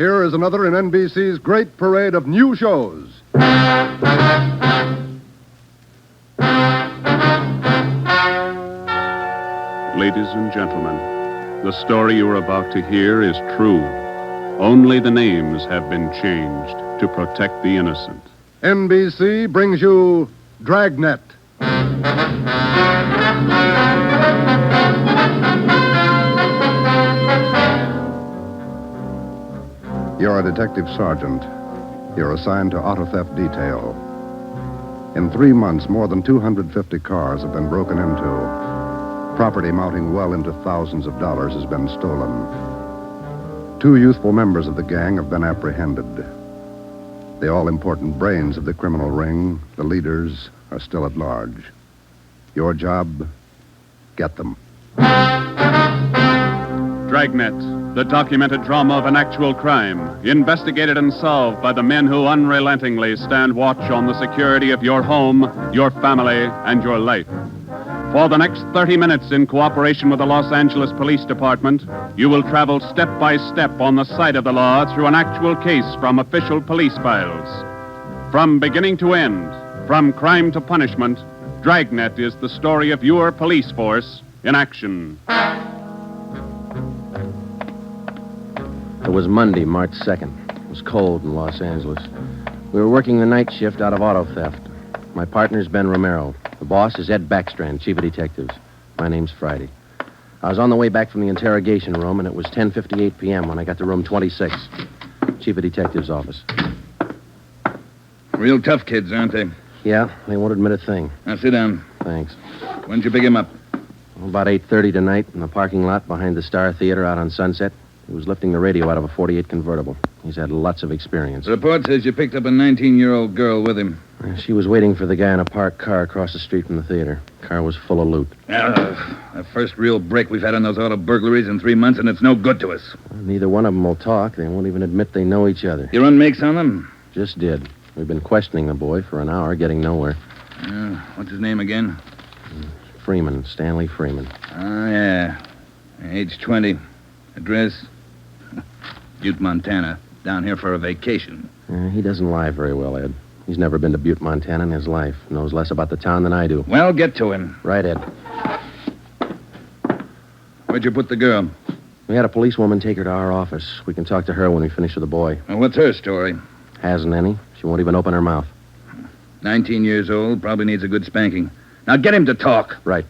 here is another in NBC's great parade of new shows. Ladies and gentlemen, the story you are about to hear is true. Only the names have been changed to protect the innocent. NBC brings you Dragnet. You're a detective sergeant. You're assigned to auto theft detail. In 3 months, more than 250 cars have been broken into. Property mounting well into thousands of dollars has been stolen. 2 youthful members of the gang have been apprehended. The all-important brains of the criminal ring, the leaders, are still at large. Your job, get them. Dragnet, the documented drama of an actual crime, investigated and solved by the men who unrelentingly stand watch on the security of your home, your family, and your life. For the next 30 minutes, in cooperation with the Los Angeles Police Department, you will travel step by step on the side of the law through an actual case from official police files. From beginning to end, from crime to punishment, Dragnet is the story of your police force in action. It was Monday, March 2nd. It was cold in Los Angeles. We were working the night shift out of auto theft. My partner's Ben Romero. The boss is Ed Backstrand, chief of detectives. My name's Friday. I was on the way back from the interrogation room, and it was 10:58 p.m. when I got to room 26, chief of detectives' office. Real tough kids, aren't they? Yeah, they won't admit a thing. Now, sit down. Thanks. When'd you pick him up? About 8:30 tonight in the parking lot behind the Star Theater out on Sunset. He was lifting the radio out of a 48 convertible. He's had lots of experience. The report says you picked up a 19-year-old girl with him. She was waiting for the guy in a parked car across the street from the theater. Car was full of loot. The first real break we've had on those auto burglaries in 3 months, and it's no good to us. Neither one of them will talk. They won't even admit they know each other. You run makes on them? Just did. We've been questioning the boy for an hour, getting nowhere. What's his name again? Freeman, Stanley Freeman. Oh, yeah. Age 20. Address? Butte, Montana. Down here for a vacation. He doesn't lie very well, Ed. He's never been to Butte, Montana in his life. Knows less about the town than I do. Well, get to him. Right, Ed. Where'd you put the girl? We had a policewoman take her to our office. We can talk to her when we finish with the boy. Well, what's her story? Hasn't any. She won't even open her mouth. 19 years old, probably needs a good spanking. Now get him to talk. Right.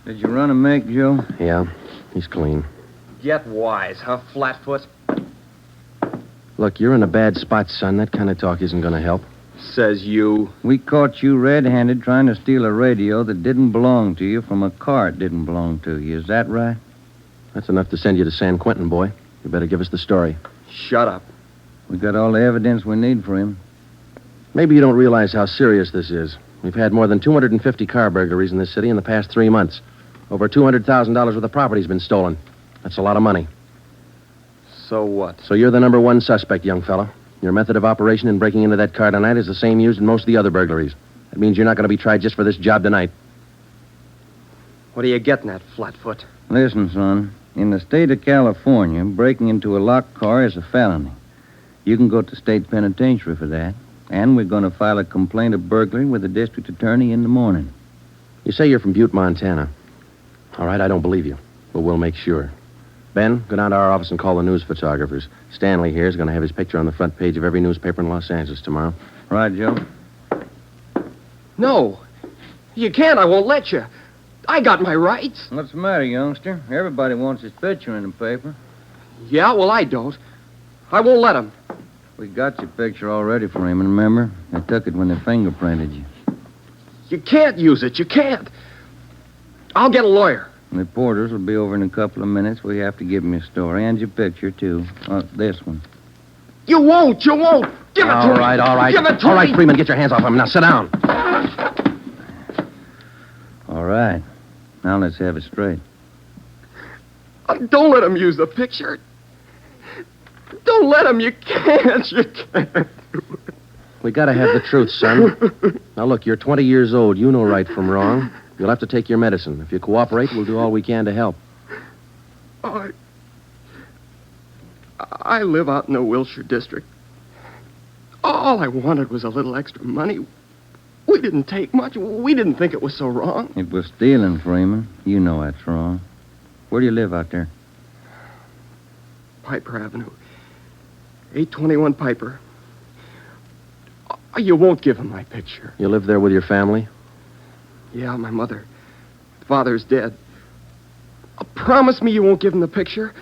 Did you run a make, Joe? Yeah, he's clean. Get wise, huh, Flatfoot? Look, you're in a bad spot, son. That kind of talk isn't going to help. Says you. We caught you red-handed trying to steal a radio that didn't belong to you from a car it didn't belong to you. Is that right? That's enough to send you to San Quentin, boy. You better give us the story. Shut up. We got all the evidence we need for him. Maybe you don't realize how serious this is. We've had more than 250 car burglaries in this city in the past 3 months. Over $200,000 worth of property's been stolen. That's a lot of money. So what? So you're the number one suspect, young fella. Your method of operation in breaking into that car tonight is the same used in most of the other burglaries. That means you're not going to be tried just for this job tonight. What are you getting at, Flatfoot? Listen, son. In the state of California, breaking into a locked car is a felony. You can go to state penitentiary for that. And we're going to file a complaint of burglary with the district attorney in the morning. You say you're from Butte, Montana. All right, I don't believe you, but we'll make sure. Ben, go down to our office and call the news photographers. Stanley here is going to have his picture on the front page of every newspaper in Los Angeles tomorrow. Right, Joe? No. You can't. I won't let you. I got my rights. What's the matter, youngster? Everybody wants his picture in the paper. Yeah, well, I don't. I won't let him. We got your picture already for him, remember? They took it when they fingerprinted you. You can't use it. You can't. I'll get a lawyer. Reporters will be over in a couple of minutes. We have to give them your story and your picture, too. This one. You won't. You won't. Give it to me. All right. Give it to All right, me. Freeman, get your hands off him. Now, sit down. All right. Now let's have it straight. Don't let him use the picture. Don't let him. You can't. You can't do it. We gotta have the truth, son. Now, look, you're 20 years old. You know right from wrong. You'll have to take your medicine. If you cooperate, we'll do all we can to help. I live out in the Wilshire district. All I wanted was a little extra money. We didn't take much. We didn't think it was so wrong. It was stealing, Freeman. You know that's wrong. Where do you live out there? Piper Avenue. 821 Piper. You won't give him my picture. You live there with your family? Yeah, my mother. Father's dead. Promise me you won't give him the picture.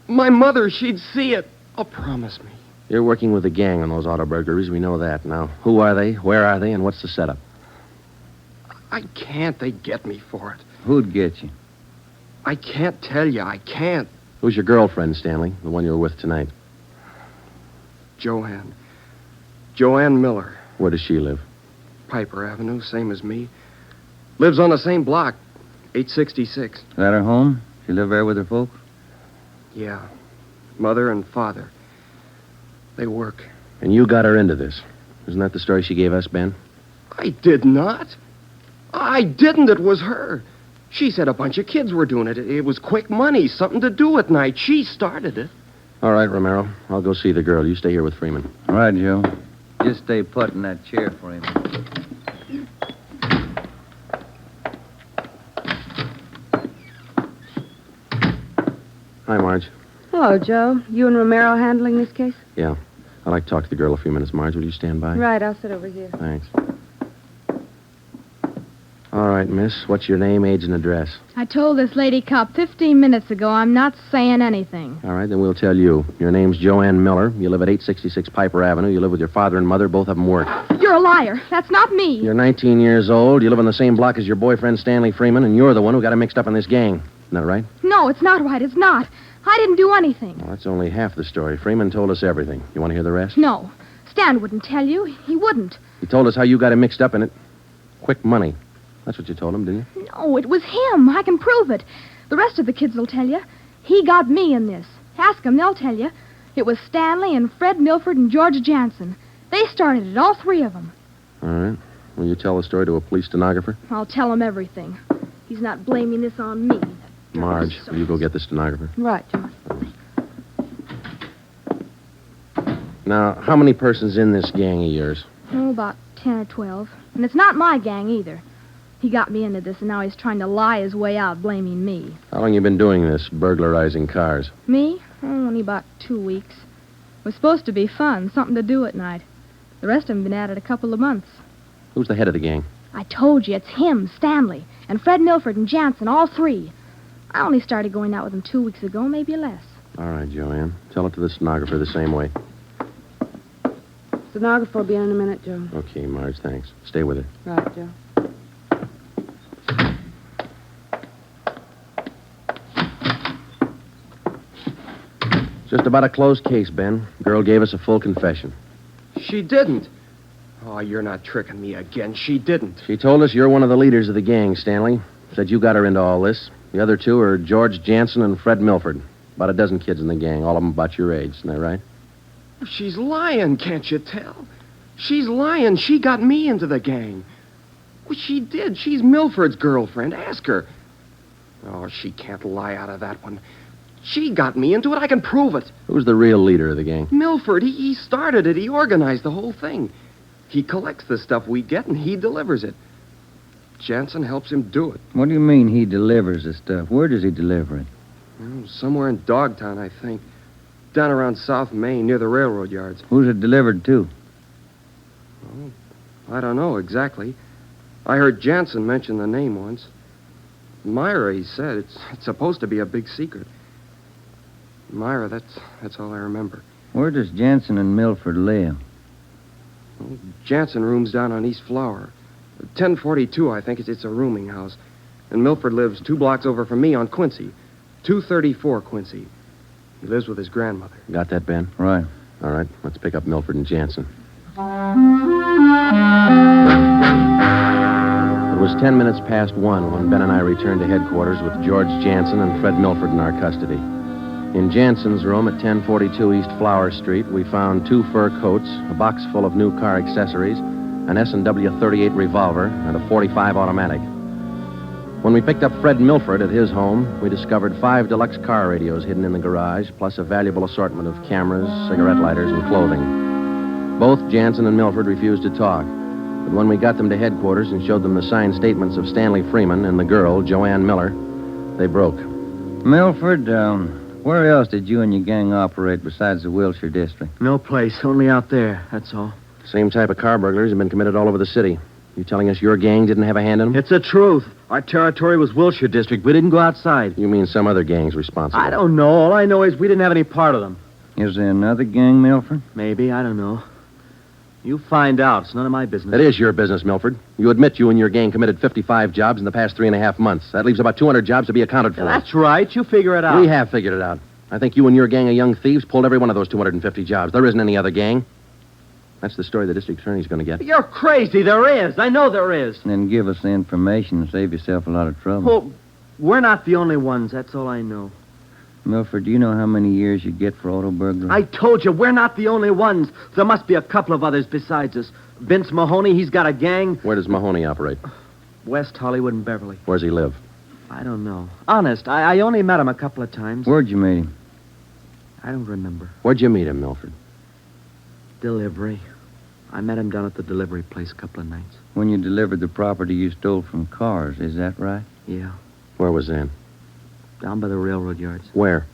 My mother, she'd see it. Promise me. You're working with a gang on those auto burglaries. We know that. Now, who are they? Where are they? And what's the setup? I can't. They'd get me for it. Who'd get you? I can't tell you. I can't. Who's your girlfriend, Stanley? The one you were with tonight? Joanne Miller. Where does she live? Piper Avenue, same as me. Lives on the same block, 866. Is that her home? She live there with her folks? Yeah. Mother and father. They work. And you got her into this. Isn't that the story she gave us, Ben? I did not. I didn't. It was her. She said a bunch of kids were doing it. It was quick money, something to do at night. She started it. All right, Romero. I'll go see the girl. You stay here with Freeman. All right, Joe. Just stay put in that chair for him. Hi, Marge. Hello, Joe. You and Romero handling this case? Yeah. I'd like to talk to the girl a few minutes, Marge. Will you stand by? Right, I'll sit over here. Thanks. All right, miss. What's your name, age, and address? I told this lady cop 15 minutes ago I'm not saying anything. All right, then we'll tell you. Your name's Joanne Miller. You live at 866 Piper Avenue. You live with your father and mother. Both of them work. You're a liar. That's not me. You're 19 years old. You live on the same block as your boyfriend, Stanley Freeman, and you're the one who got him mixed up in this gang. Isn't that right? No, it's not right. It's not. I didn't do anything. Well, that's only half the story. Freeman told us everything. You want to hear the rest? No. Stan wouldn't tell you. He wouldn't. He told us how you got him mixed up in it. Quick money. That's what you told him, didn't you? No, it was him. I can prove it. The rest of the kids will tell you. He got me in this. Ask them, they'll tell you. It was Stanley and Fred Milford and George Jansen. They started it, all three of them. All right. Will you tell the story to a police stenographer? I'll tell him everything. He's not blaming this on me. Marge, will you go get the stenographer? Right, Joe. Now, how many persons in this gang of yours? Oh, about 10 or 12. And it's not my gang either. He got me into this, and now he's trying to lie his way out, blaming me. How long you been doing this, burglarizing cars? Me? Oh, only about 2 weeks. It was supposed to be fun, something to do at night. The rest of them been at it a couple of months. Who's the head of the gang? I told you, it's him, Stanley, and Fred Milford and Jansen, all three. I only started going out with him 2 weeks ago, maybe less. All right, Joanne. Tell it to the stenographer the same way. Stenographer will be in a minute, Joe. Okay, Marge, thanks. Stay with her. Right, Joe. Just about a closed case, Ben. Girl gave us a full confession. She didn't. Oh, you're not tricking me again. She didn't. She told us you're one of the leaders of the gang, Stanley. Said you got her into all this. The other two are George Jansen and Fred Milford. About a dozen kids in the gang, all of them about your age. Isn't that right? She's lying, can't you tell? She's lying. She got me into the gang. Well, she did. She's Milford's girlfriend. Ask her. Oh, she can't lie out of that one. She got me into it. I can prove it. Who's the real leader of the gang? Milford, he started it. He organized the whole thing. He collects the stuff we get, and he delivers it. Jansen helps him do it. What do you mean he delivers the stuff? Where does he deliver it? Oh, somewhere in Dogtown, I think. Down around South Main, near the railroad yards. Who's it delivered to? Oh, I don't know exactly. I heard Jansen mention the name once. Myra, he said. It's supposed to be a big secret. Myra, that's all I remember. Where does Jansen and Milford live? Well, Jansen rooms down on East Flower. 1042, I think. It's a rooming house. And Milford lives 2 blocks over from me on Quincy. 234 Quincy. He lives with his grandmother. Got that, Ben? Right. All right, let's pick up Milford and Jansen. It was 10 minutes past 1 when Ben and I returned to headquarters with George Jansen and Fred Milford in our custody. In Jansen's room at 1042 East Flower Street, we found 2 fur coats, a box full of new car accessories, an S&W .38 revolver, and a .45 automatic. When we picked up Fred Milford at his home, we discovered 5 deluxe car radios hidden in the garage, plus a valuable assortment of cameras, cigarette lighters, and clothing. Both Jansen and Milford refused to talk, but when we got them to headquarters and showed them the signed statements of Stanley Freeman and the girl, Joanne Miller, they broke. Milford, where else did you and your gang operate besides the Wilshire district? No place, only out there, that's all. Same type of car burglaries have been committed all over the city. You telling us your gang didn't have a hand in them? It's the truth. Our territory was Wilshire district. We didn't go outside. You mean some other gang's responsible? I don't know. All I know is we didn't have any part of them. Is there another gang, Milford? Maybe, I don't know. You find out. It's none of my business. It is your business, Milford. You admit you and your gang committed 55 jobs in the past 3.5 months. That leaves about 200 jobs to be accounted for. That's right. You figure it out. We have figured it out. I think you and your gang of young thieves pulled every one of those 250 jobs. There isn't any other gang. That's the story the district attorney's going to get. You're crazy. There is. I know there is. Then give us the information and save yourself a lot of trouble. Well, we're not the only ones. That's all I know. Milford, do you know how many years you get for auto burglary? I told you, we're not the only ones. There must be a couple of others besides us. Vince Mahoney, he's got a gang. Where does Mahoney operate? West Hollywood and Beverly. Where's he live? I don't know. Honest, I only met him a couple of times. Where'd you meet him? I don't remember. Where'd you meet him, Milford? Delivery. I met him down at the delivery place a couple of nights. When you delivered the property you stole from cars, is that right? Yeah. Where was that? Down by the railroad yards. Where?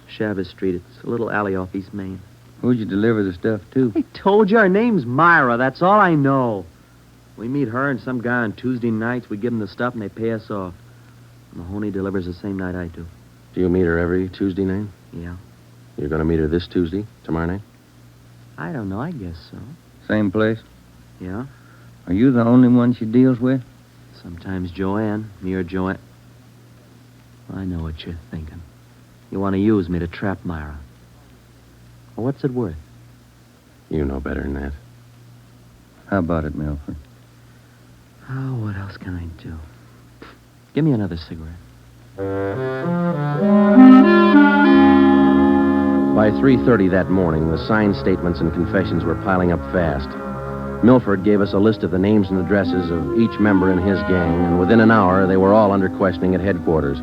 Chavez Street. It's a little alley off East Main. Who'd you deliver the stuff to? I told you, her name's Myra. That's all I know. We meet her and some guy on Tuesday nights. We give them the stuff and they pay us off. Mahoney delivers the same night I do. Do you meet her every Tuesday night? Yeah. You're going to meet her this Tuesday, tomorrow night? I don't know. I guess so. Same place? Yeah. Are you the only one she deals with? Sometimes Joanne. Me or Joanne. I know what you're thinking. You want to use me to trap Myra. Well, what's it worth? You know better than that. How about it, Milford? Oh, what else can I do? Give me another cigarette. By 3:30 that morning, the signed statements and confessions were piling up fast. Milford gave us a list of the names and addresses of each member in his gang, and within an hour, they were all under questioning at headquarters.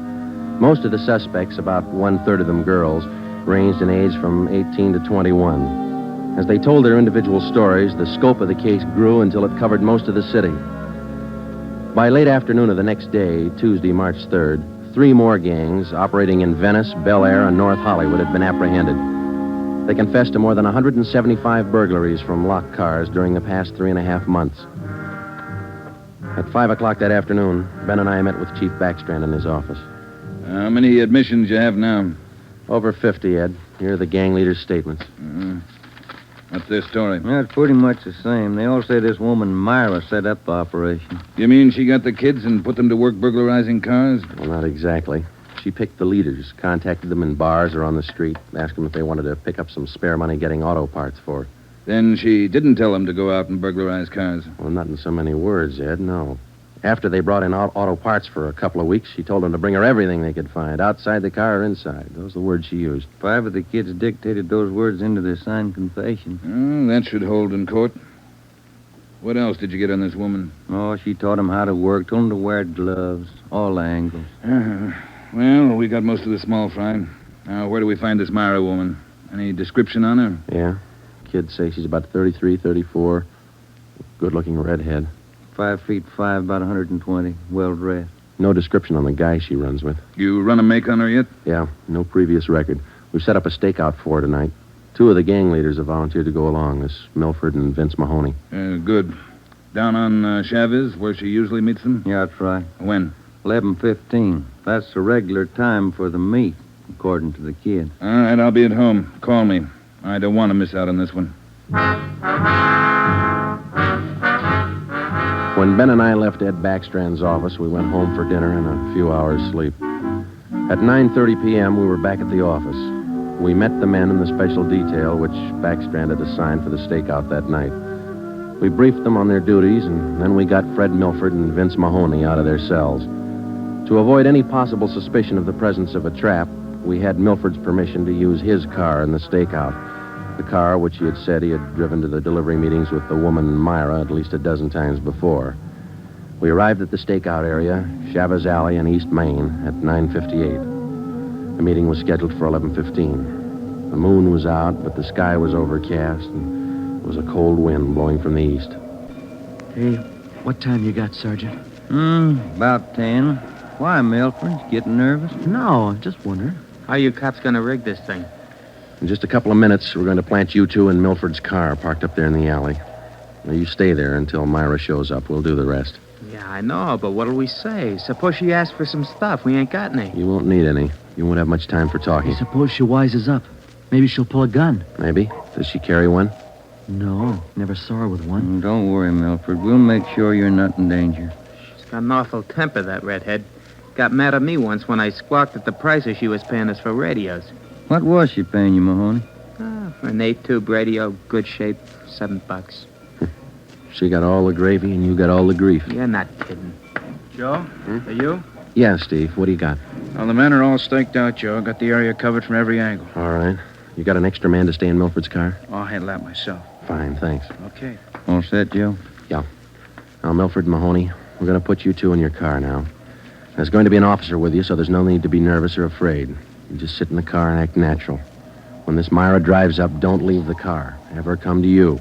Most of the suspects, about 1/3 of them girls, ranged in age from 18 to 21. As they told their individual stories, the scope of the case grew until it covered most of the city. By late afternoon of the next day, Tuesday, March 3rd, 3 more gangs operating in Venice, Bel Air, and North Hollywood had been apprehended. They confessed to more than 175 burglaries from locked cars during the past 3.5 months. At 5 o'clock that afternoon, Ben and I met with Chief Backstrand in his office. How many admissions you have now? Over 50, Ed. Here are the gang leaders' statements. What's their story? Yeah, it's pretty much the same. They all say this woman Myra set up the operation. You mean she got the kids and put them to work burglarizing cars? Well, not exactly. She picked the leaders, contacted them in bars or on the street, asked them if they wanted to pick up some spare money getting auto parts for her. Then she didn't tell them to go out and burglarize cars. Well, not in so many words, Ed, no. After they brought in auto parts for a couple of weeks, she told them to bring her everything they could find, outside the car or inside. Those are the words she used. 5 of the kids dictated those words into their signed confession. Oh, that should hold in court. What else did you get on this woman? Oh, she taught them how to work, told them to wear gloves, all angles. Well, we got most of the small fry. Now, where do we find this Myra woman? Any description on her? Yeah. Kids say she's about 33, 34. Good-looking redhead. 5'5", about 120, well-dressed. No description on the guy she runs with. You run a make on her yet? Yeah, no previous record. We've set up a stakeout for her tonight. 2 of the gang leaders have volunteered to go along, this Milford and Vince Mahoney. Good. Down on Chavez, where she usually meets them? Yeah, that's right. When? 11:15. That's the regular time for the meet, according to the kid. All right, I'll be at home. Call me. I don't want to miss out on this one. When Ben and I left Ed Backstrand's office, we went home for dinner and a few hours' sleep. At 9:30 p.m., we were back at the office. We met the men in the special detail, which Backstrand had assigned for the stakeout that night. We briefed them on their duties, and then we got Fred Milford and Vince Mahoney out of their cells. To avoid any possible suspicion of the presence of a trap, we had Milford's permission to use his car in the stakeout. The car which he had said he had driven to the delivery meetings with the woman Myra at least a dozen times before. We arrived at the stakeout area, Chavez Alley in East Main, at 9:58. The meeting was scheduled for 11:15. The moon was out, but the sky was overcast, and there was a cold wind blowing from the east. Hey, what time you got, Sergeant? About 10. Why, Milford? Getting nervous? No, I'm just wondering. How you cops gonna rig this thing? In just a couple of minutes, we're going to plant you two in Milford's car parked up there in the alley. Now, you stay there until Myra shows up. We'll do the rest. Yeah, I know, but what'll we say? Suppose she asks for some stuff. We ain't got any. You won't need any. You won't have much time for talking. Suppose she wises up. Maybe she'll pull a gun. Maybe. Does she carry one? No, never saw her with one. Don't worry, Milford. We'll make sure you're not in danger. She's got an awful temper, that redhead. Got mad at me once when I squawked at the prices she was paying us for radios. What was she paying you, Mahoney? For an 8-tube radio, good shape, $7. She got all the gravy and you got all the grief. You're not kidding. Joe, are you? Yeah, Steve. What do you got? Well, the men are all staked out, Joe. Got the area covered from every angle. All right. You got an extra man to stay in Milford's car? I'll handle that myself. Fine, thanks. Okay. All set, Joe? Yeah. Now, Milford and Mahoney, we're going to put you two in your car now. There's going to be an officer with you, so there's no need to be nervous or afraid. You just sit in the car and act natural. When this Myra drives up, don't leave the car. Have her come to you.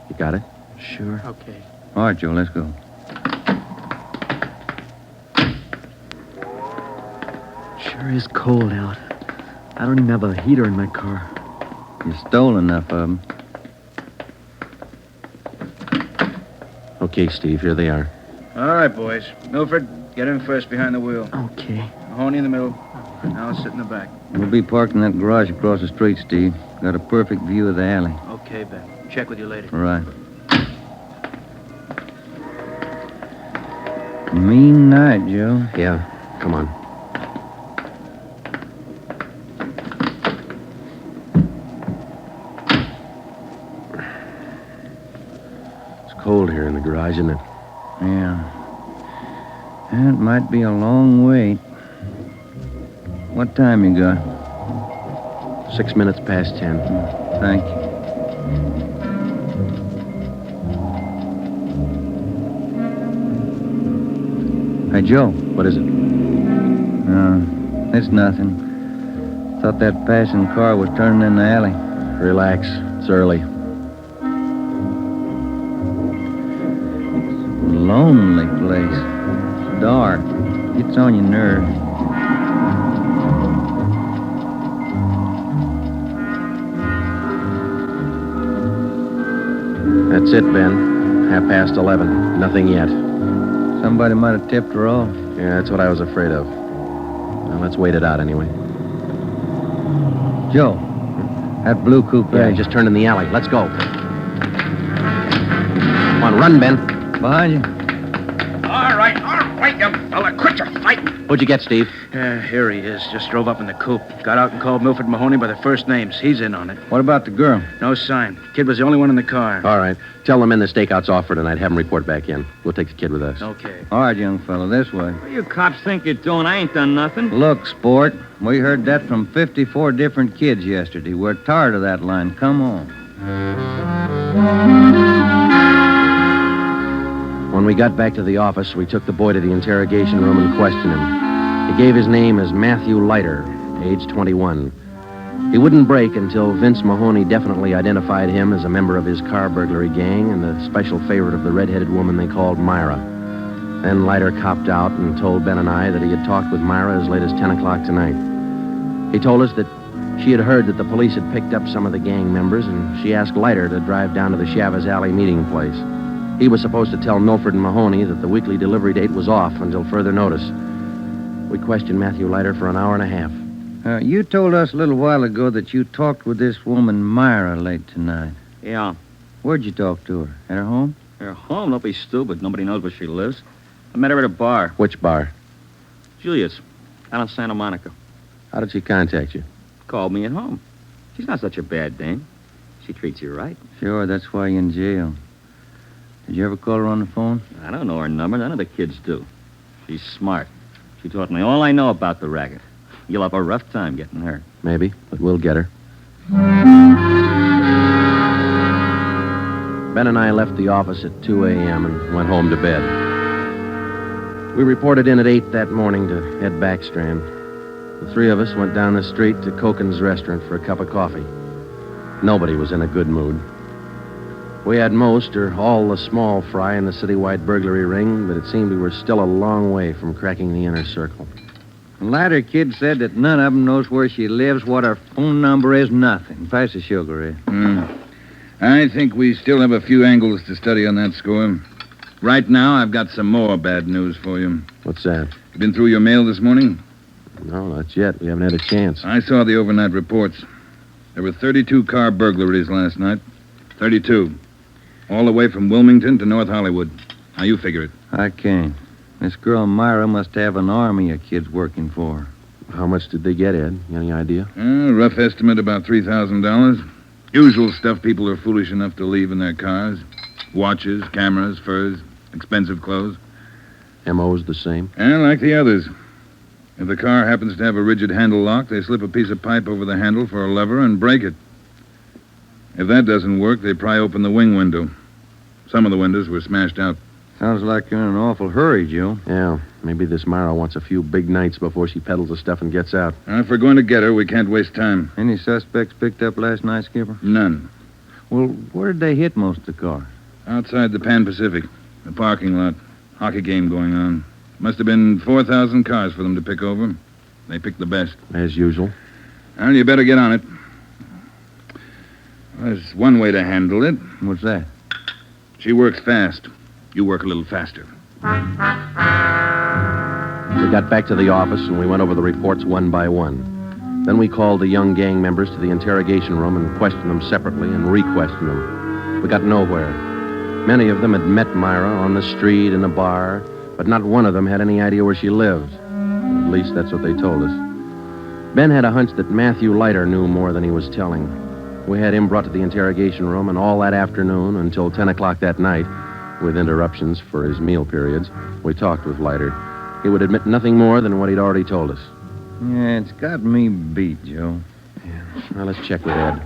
You got it? Sure. Okay. All right, Joe, let's go. Sure is cold out. I don't even have a heater in my car. You stole enough of them. Okay, Steve, here they are. All right, boys. Milford, get in first behind the wheel. Okay. Mahoney in the middle. I'll sit in the back. We'll be parked in that garage across the street, Steve. Got a perfect view of the alley. Okay, Ben. Check with you later. Right. Mean night, Joe. Yeah, come on. It's cold here in the garage, isn't it? Yeah. It might be a long wait. What time you got? 6 minutes past 10. Thank you. Hey, Joe. What is it? It's nothing. Thought that passing car was turning in the alley. Relax. It's early. Lonely place. It's dark. Gets on your nerves. That's it, Ben. 11:30. Nothing yet. Somebody might have tipped her off. Yeah, that's what I was afraid of. Well, let's wait it out anyway. Joe, that blue coupe. Yeah, just turned in the alley. Let's go. Come on, run, Ben. Behind you. All right, you fella. Quit your fighting. What'd you get, Steve? Here he is. Just drove up in the coupe. Got out and called Milford Mahoney by their first names. He's in on it. What about the girl? No sign. Kid was the only one in the car. All right. Tell the men the stakeout's off for tonight. Have them report back in. We'll take the kid with us. Okay. All right, young fella, this way. What you cops think you're doing? I ain't done nothing. Look, sport, we heard that from 54 different kids yesterday. We're tired of that line. Come on. When we got back to the office, we took the boy to the interrogation room and questioned him. He gave his name as Matthew Leiter, age 21. He wouldn't break until Vince Mahoney definitely identified him as a member of his car burglary gang and the special favorite of the red-headed woman they called Myra. Then Leiter copped out and told Ben and I that he had talked with Myra as late as 10 o'clock tonight. He told us that she had heard that the police had picked up some of the gang members, and she asked Leiter to drive down to the Chavez Alley meeting place. He was supposed to tell Milford and Mahoney that the weekly delivery date was off until further notice. We questioned Matthew Leiter for an hour and a half. You told us a little while ago that you talked with this woman, Myra, late tonight. Yeah. Where'd you talk to her? At her home? Her home? Don't be stupid. Nobody knows where she lives. I met her at a bar. Which bar? Julius. Out in Santa Monica. How did she contact you? Called me at home. She's not such a bad dame. She treats you right. Sure, that's why you're in jail. Did you ever call her on the phone? I don't know her number. None of the kids do. She's smart. She taught me all I know about the racket. You'll have a rough time getting her. Maybe, but we'll get her. Ben and I left the office at 2 a.m. and went home to bed. We reported in at 8 that morning to head Backstrand. The three of us went down the street to Koken's restaurant for a cup of coffee. Nobody was in a good mood. We had most or all the small fry in the citywide burglary ring, but it seemed we were still a long way from cracking the inner circle. The latter kid said that none of them knows where she lives, what her phone number is, nothing. Pass the sugar, Ed. I think we still have a few angles to study on that score. Right now, I've got some more bad news for you. What's that? You been through your mail this morning? No, not yet. We haven't had a chance. I saw the overnight reports. There were 32 car burglaries last night. 32. All the way from Wilmington to North Hollywood. How you figure it? I can't. This girl Myra must have an army of kids working for her. How much did they get, Ed? Any idea? Rough estimate, about $3,000. Usual stuff people are foolish enough to leave in their cars. Watches, cameras, furs, expensive clothes. M.O.'s the same? Like the others. If the car happens to have a rigid handle lock, they slip a piece of pipe over the handle for a lever and break it. If that doesn't work, they pry open the wing window. Some of the windows were smashed out. Sounds like you're in an awful hurry, Joe. Yeah, maybe this Myra wants a few big nights before she peddles the stuff and gets out. If we're going to get her, we can't waste time. Any suspects picked up last night, Skipper? None. Well, where did they hit most of the cars? Outside the Pan Pacific. The parking lot. Hockey game going on. Must have been 4,000 cars for them to pick over. They picked the best. As usual. Well, you better get on it. There's one way to handle it. What's that? She works fast. You work a little faster. We got back to the office and we went over the reports one by one. Then we called the young gang members to the interrogation room and questioned them separately and re-questioned them. We got nowhere. Many of them had met Myra on the street, in a bar, but not one of them had any idea where she lived. At least that's what they told us. Ben had a hunch that Matthew Leiter knew more than he was telling. We had him brought to the interrogation room, and all that afternoon until 10 o'clock that night, with interruptions for his meal periods, we talked with Leiter. He would admit nothing more than what he'd already told us. Yeah, it's got me beat, Joe. Yeah. Well, let's check with Ed.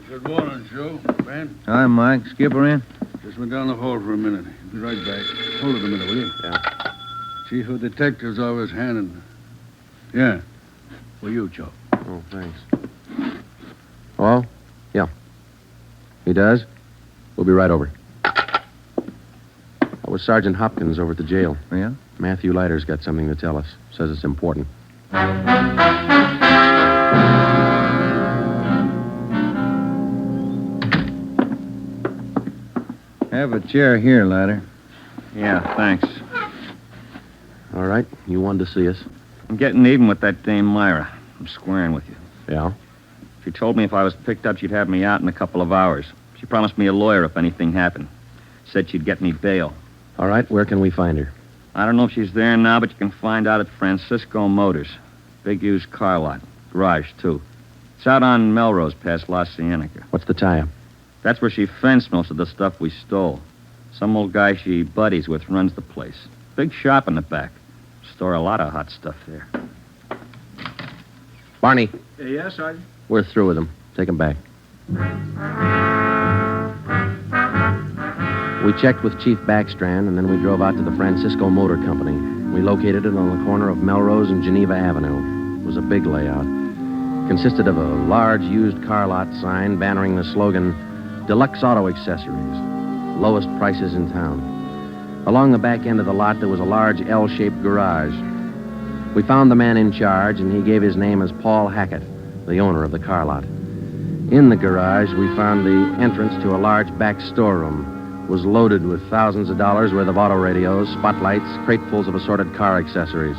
Good morning, Joe. Ben? Hi, Mike. Skipper in? Just went down the hall for a minute. Be right back. Hold it a minute, will you? Yeah. Chief of Detectives always handing. Yeah. For you, Joe. Oh, thanks. Oh? Yeah. He does? We'll be right over. That was Sergeant Hopkins over at the jail. Yeah? Matthew Leiter's got something to tell us. Says it's important. Have a chair here, Leiter. Yeah, thanks. All right. You wanted to see us. I'm getting even with that dame Myra. I'm squaring with you. Yeah? She told me if I was picked up, she'd have me out in a couple of hours. She promised me a lawyer if anything happened. Said she'd get me bail. All right. Where can we find her? I don't know if she's there now, but you can find out at Francisco Motors. Big used car lot. Garage, too. It's out on Melrose past La Cienega. What's the tie-up? That's where she fenced most of the stuff we stole. Some old guy she buddies with runs the place. Big shop in the back. Store a lot of hot stuff there. Barney, Yes, Sergeant? we're through with him. Take him back. We checked with Chief Backstrand, and then we drove out to the Francisco Motor Company. We located it on the corner of Melrose and Geneva Avenue. It was a big layout. Consisted of a large used car lot sign bannering the slogan, Deluxe Auto Accessories, lowest prices in town. Along the back end of the lot, there was a large L-shaped garage. We found the man in charge, and he gave his name as Paul Hackett, the owner of the car lot. In the garage, we found the entrance to a large back storeroom. It was loaded with thousands of dollars worth of auto radios, spotlights, cratefuls of assorted car accessories.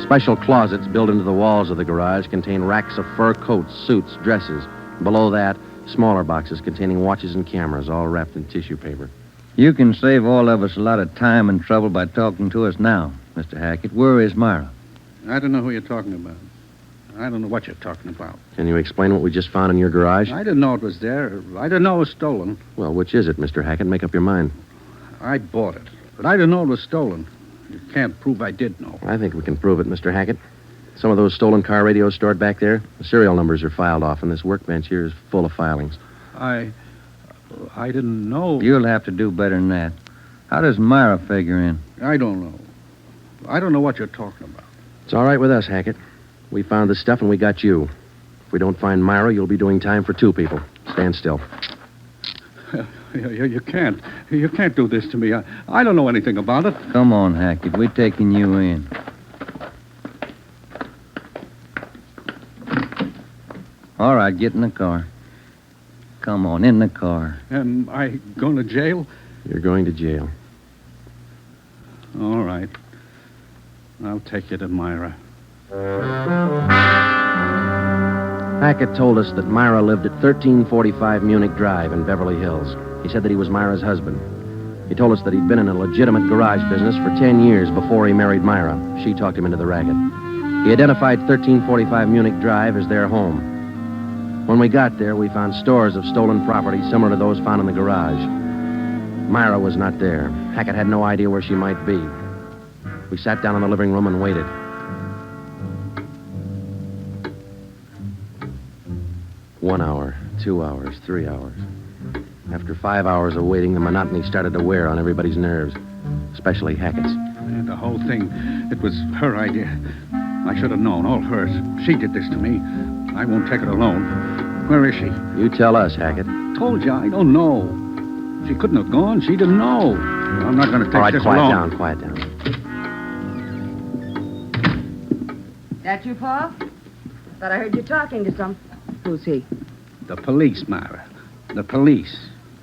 Special closets built into the walls of the garage contain racks of fur coats, suits, dresses. Below that, smaller boxes containing watches and cameras, all wrapped in tissue paper. You can save all of us a lot of time and trouble by talking to us now, Mr. Hackett. Where is Myra? I don't know who you're talking about. I don't know what you're talking about. Can you explain what we just found in your garage? I didn't know it was there. I didn't know it was stolen. Well, which is it, Mr. Hackett? Make up your mind. I bought it. But I didn't know it was stolen. You can't prove I did know. I think we can prove it, Mr. Hackett. Some of those stolen car radios stored back there, the serial numbers are filed off, and this workbench here is full of filings. I didn't know. You'll have to do better than that. How does Myra figure in? I don't know. I don't know what you're talking about. It's all right with us, Hackett. We found the stuff and we got you. If we don't find Myra, you'll be doing time for 2 people. Stand still. You can't. You can't do this to me. I don't know anything about it. Come on, Hackett. We're taking you in. All right, get in the car. Come on, in the car. Am I going to jail? You're going to jail. All right. I'll take you to Myra. Hackett told us that Myra lived at 1345 Munich Drive in Beverly Hills. He said that he was Myra's husband. He told us that he'd been in a legitimate garage business for 10 years before he married Myra. She talked him into the racket. He identified 1345 Munich Drive as their home. When we got there, we found stores of stolen property similar to those found in the garage. Myra was not there. Hackett had no idea where she might be. We sat down in the living room and waited. One hour, 2 hours, 3 hours. After 5 hours of waiting, the monotony started to wear on everybody's nerves, especially Hackett's. And the whole thing, it was her idea. I should have known, all hers. She did this to me. I won't take it alone. Where is she? You tell us, Hackett. Told you, I don't know. She couldn't have gone. She didn't know. I'm not going to take this alone. All right, quiet down. That you, Paul? Thought I heard you talking to some. Who's he? The police, Myra. The police.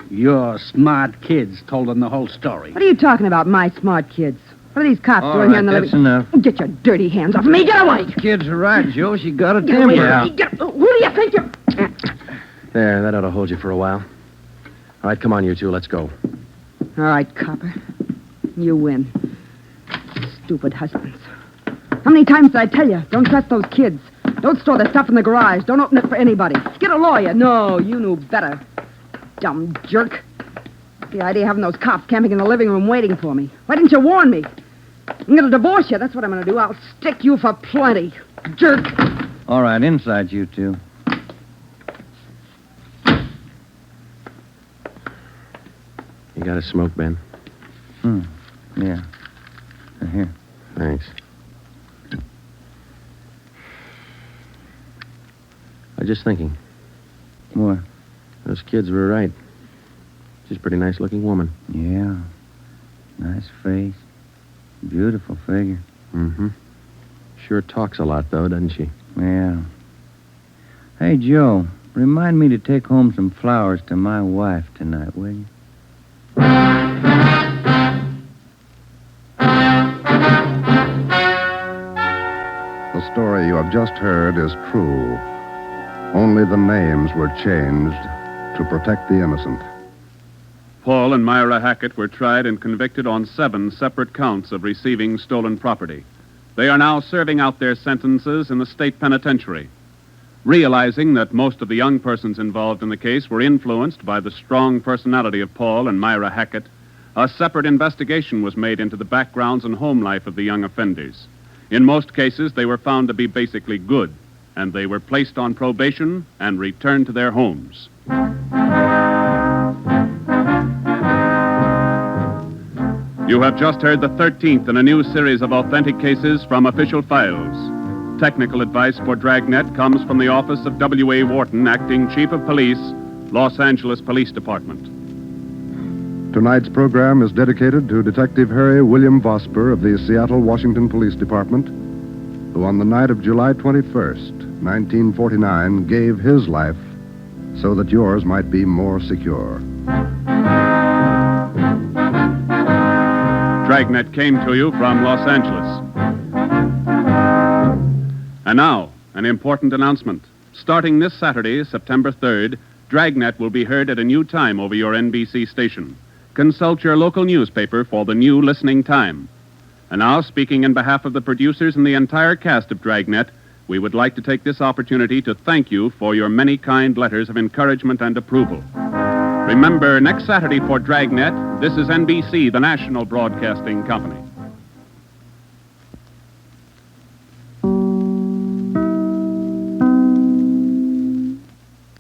Your smart kids told them the whole story. What are you talking about, my smart kids? What are these cops doing here in the that's living... enough. Get your dirty hands off me. Get away. Kids are right, Joe. She got a Get away. temper. Who do you think you're... There, that ought to hold you for a while. All right, come on, you two. Let's go. All right, copper. You win. Stupid husbands. How many times did I tell you? Don't trust those kids. Don't store the stuff in the garage. Don't open it for anybody. Get a lawyer. No, you knew better. Dumb jerk. The idea of having those cops camping in the living room waiting for me. Why didn't you warn me? I'm going to divorce you. That's what I'm going to do. I'll stick you for plenty. Jerk. All right, inside you two. You got a smoke, Ben? Yeah. Here. Thanks. I was just thinking. What? Those kids were right. She's a pretty nice-looking woman. Yeah. Nice face. Beautiful figure. Mm-hmm. Sure talks a lot, though, doesn't she? Yeah. Hey, Joe, remind me to take home some flowers to my wife tonight, will you? The story you have just heard is true. Only the names were changed to protect the innocent. Paul and Myra Hackett were tried and convicted on 7 separate counts of receiving stolen property. They are now serving out their sentences in the state penitentiary. Realizing that most of the young persons involved in the case were influenced by the strong personality of Paul and Myra Hackett, a separate investigation was made into the backgrounds and home life of the young offenders. In most cases, they were found to be basically good, and they were placed on probation and returned to their homes. You have just heard the 13th in a new series of authentic cases from official files. Technical advice for Dragnet comes from the office of W.A. Wharton, Acting Chief of Police, Los Angeles Police Department. Tonight's program is dedicated to Detective Harry William Vosper of the Seattle, Washington Police Department, who on the night of July 21st, 1949, gave his life so that yours might be more secure. Dragnet came to you from Los Angeles. And now, an important announcement. Starting this Saturday, September 3rd, Dragnet will be heard at a new time over your NBC station. Consult your local newspaper for the new listening time. And now, speaking in behalf of the producers and the entire cast of Dragnet, we would like to take this opportunity to thank you for your many kind letters of encouragement and approval. Remember, next Saturday for Dragnet, this is NBC, the national broadcasting company.